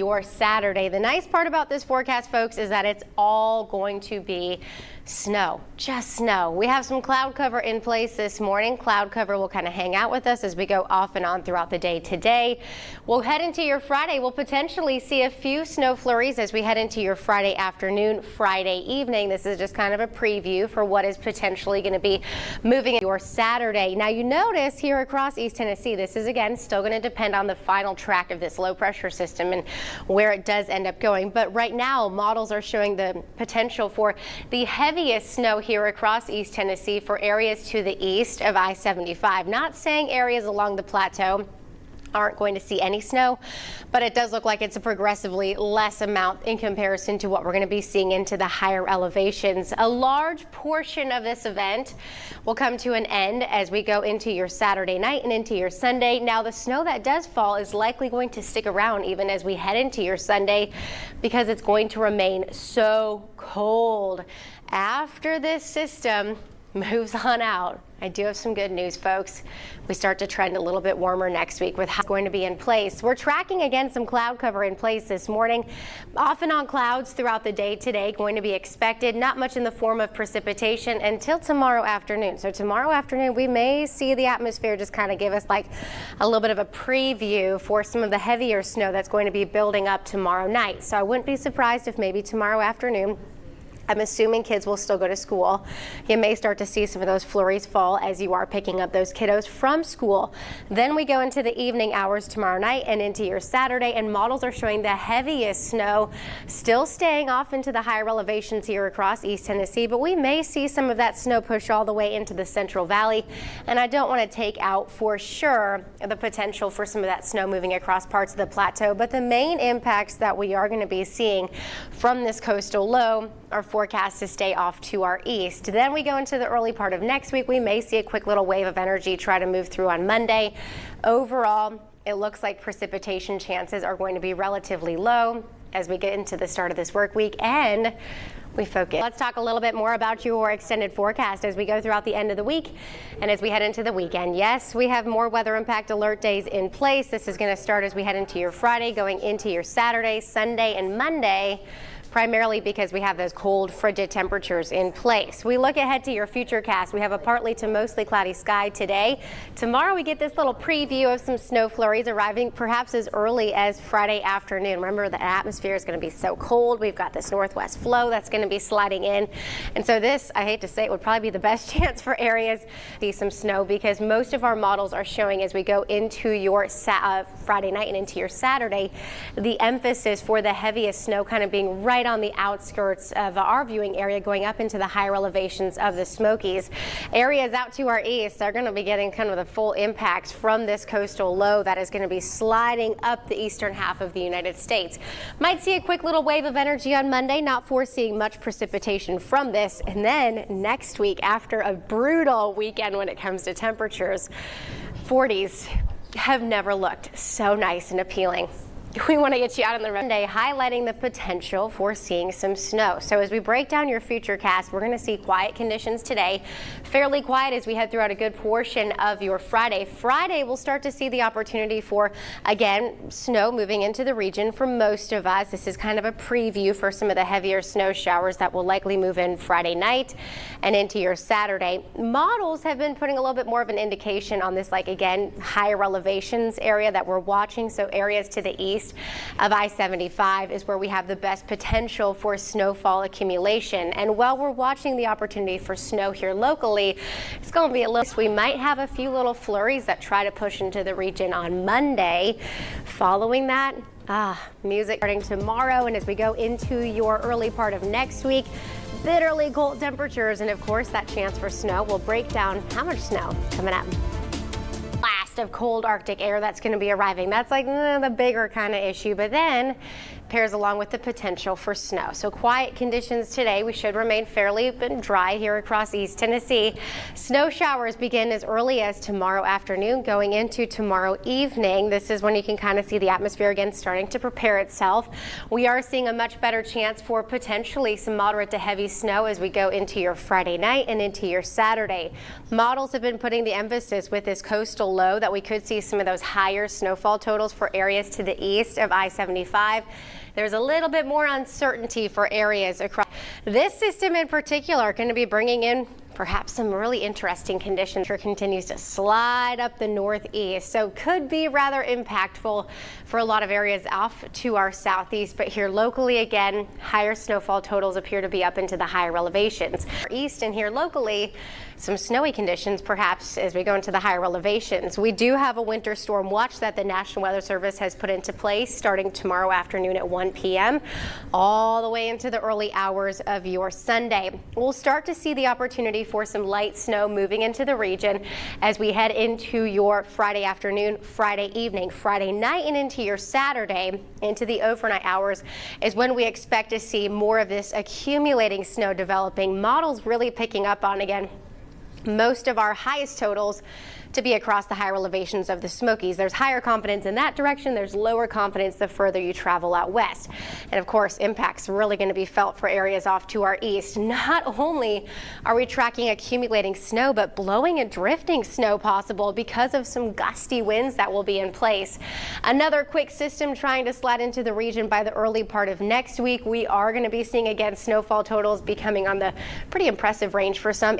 Your Saturday. The nice part about this forecast, folks, is that it's all going to be snow, just snow. We have some cloud cover in place this morning. Cloud cover will kind of hang out with us as we go off and on throughout the day today. We'll head into your Friday. We'll potentially see a few snow flurries as we head into your Friday afternoon, Friday evening. This is just kind of a preview for what is potentially going to be moving your Saturday. Now you notice here across East Tennessee, this is again still going to depend on the final track of this low pressure system and where it does end up going. But right now models are showing the potential for the heaviest snow here across East Tennessee for areas to the east of I-75. Not saying areas along the plateau aren't going to see any snow, but it does look like it's a progressively less amount in comparison to what we're going to be seeing into the higher elevations. A large portion of this event will come to an end as we go into your Saturday night and into your Sunday. Now the snow that does fall is likely going to stick around even as we head into your Sunday because it's going to remain so cold. After this system moves on out, I do have some good news, folks. We start to trend a little bit warmer next week with how it's going to be in place. We're tracking again some cloud cover in place this morning. Off and on clouds throughout the day today going to be expected. Not much in the form of precipitation until tomorrow afternoon. So tomorrow afternoon we may see the atmosphere just kind of give us like a little bit of a preview for some of the heavier snow that's going to be building up tomorrow night. So I wouldn't be surprised if maybe tomorrow afternoon, I'm assuming kids will still go to school. You may start to see some of those flurries fall as you are picking up those kiddos from school. Then we go into the evening hours tomorrow night and into your Saturday, and models are showing the heaviest snow still staying off into the higher elevations here across East Tennessee, but we may see some of that snow push all the way into the Central Valley. And I don't want to take out for sure the potential for some of that snow moving across parts of the plateau, but the main impacts that we are going to be seeing from this coastal low are forecast to stay off to our east. Then we go into the early part of next week. We may see a quick little wave of energy try to move through on Monday. Overall, it looks like precipitation chances are going to be relatively low as we get into the start of this work week and we focus. Let's talk a little bit more about your extended forecast as we go throughout the end of the week and as we head into the weekend. Yes, we have more weather impact alert days in place. This is going to start as we head into your Friday, going into your Saturday, Sunday, and Monday, primarily because we have those cold, frigid temperatures in place. We look ahead to your futurecast. We have a partly to mostly cloudy sky today. Tomorrow we get this little preview of some snow flurries arriving perhaps as early as Friday afternoon. Remember, the atmosphere is going to be so cold. We've got this northwest flow that's going to be sliding in. And so this, I hate to say it, would probably be the best chance for areas to see some snow because most of our models are showing as we go into your Friday night and into your Saturday, the emphasis for the heaviest snow kind of being right on the outskirts of our viewing area going up into the higher elevations of the Smokies. Areas out to our east are going to be getting kind of the full impacts from this coastal low that is going to be sliding up the eastern half of the United States. Might see a quick little wave of energy on Monday, not foreseeing much precipitation from this. And then next week, after a brutal weekend when it comes to temperatures, 40s have never looked so nice and appealing. We want to get you out on the road today, highlighting the potential for seeing some snow. So as we break down your futurecast, we're going to see quiet conditions today, fairly quiet as we head throughout a good portion of your Friday. Friday, we'll start to see the opportunity for, again, snow moving into the region for most of us. This is kind of a preview for some of the heavier snow showers that will likely move in Friday night and into your Saturday. Models have been putting a little bit more of an indication on this, like, again, higher elevations area that we're watching. So areas to the east of I-75 is where we have the best potential for snowfall accumulation. And while we're watching the opportunity for snow here locally, it's going to be a little, we might have a few little flurries that try to push into the region on Monday. Following that, music starting tomorrow, and as we go into your early part of next week, bitterly cold temperatures, and of course that chance for snow. Will break down how much snow coming up. Blast of cold Arctic air that's going to be arriving. That's like the bigger kind of issue, but then pairs along with the potential for snow. So quiet conditions today. We should remain fairly dry here across East Tennessee. Snow showers begin as early as tomorrow afternoon going into tomorrow evening. This is when you can kind of see the atmosphere again starting to prepare itself. We are seeing a much better chance for potentially some moderate to heavy snow as we go into your Friday night and into your Saturday. Models have been putting the emphasis with this coastal low that we could see some of those higher snowfall totals for areas to the east of I-75. There's a little bit more uncertainty for areas across. This system in particular going to be bringing in perhaps some really interesting conditions. Continues to slide up the northeast, so could be rather impactful for a lot of areas off to our southeast. But here locally, again, higher snowfall totals appear to be up into the higher elevations. East and here locally, some snowy conditions perhaps as we go into the higher elevations. We do have a winter storm watch that the National Weather Service has put into place starting tomorrow afternoon at 1 p.m. all the way into the early hours of your Sunday. We'll start to see the opportunity for some light snow moving into the region as we head into your Friday afternoon, Friday evening, Friday night, and into your Saturday. Into the overnight hours is when we expect to see more of this accumulating snow developing. Models really picking up on, again, most of our highest totals to be across the higher elevations of the Smokies. There's higher confidence in that direction. There's lower confidence the further you travel out west. And of course, impacts really going to be felt for areas off to our east. Not only are we tracking accumulating snow, but blowing and drifting snow possible because of some gusty winds that will be in place. Another quick system trying to slide into the region by the early part of next week. We are going to be seeing again snowfall totals becoming on the pretty impressive range for some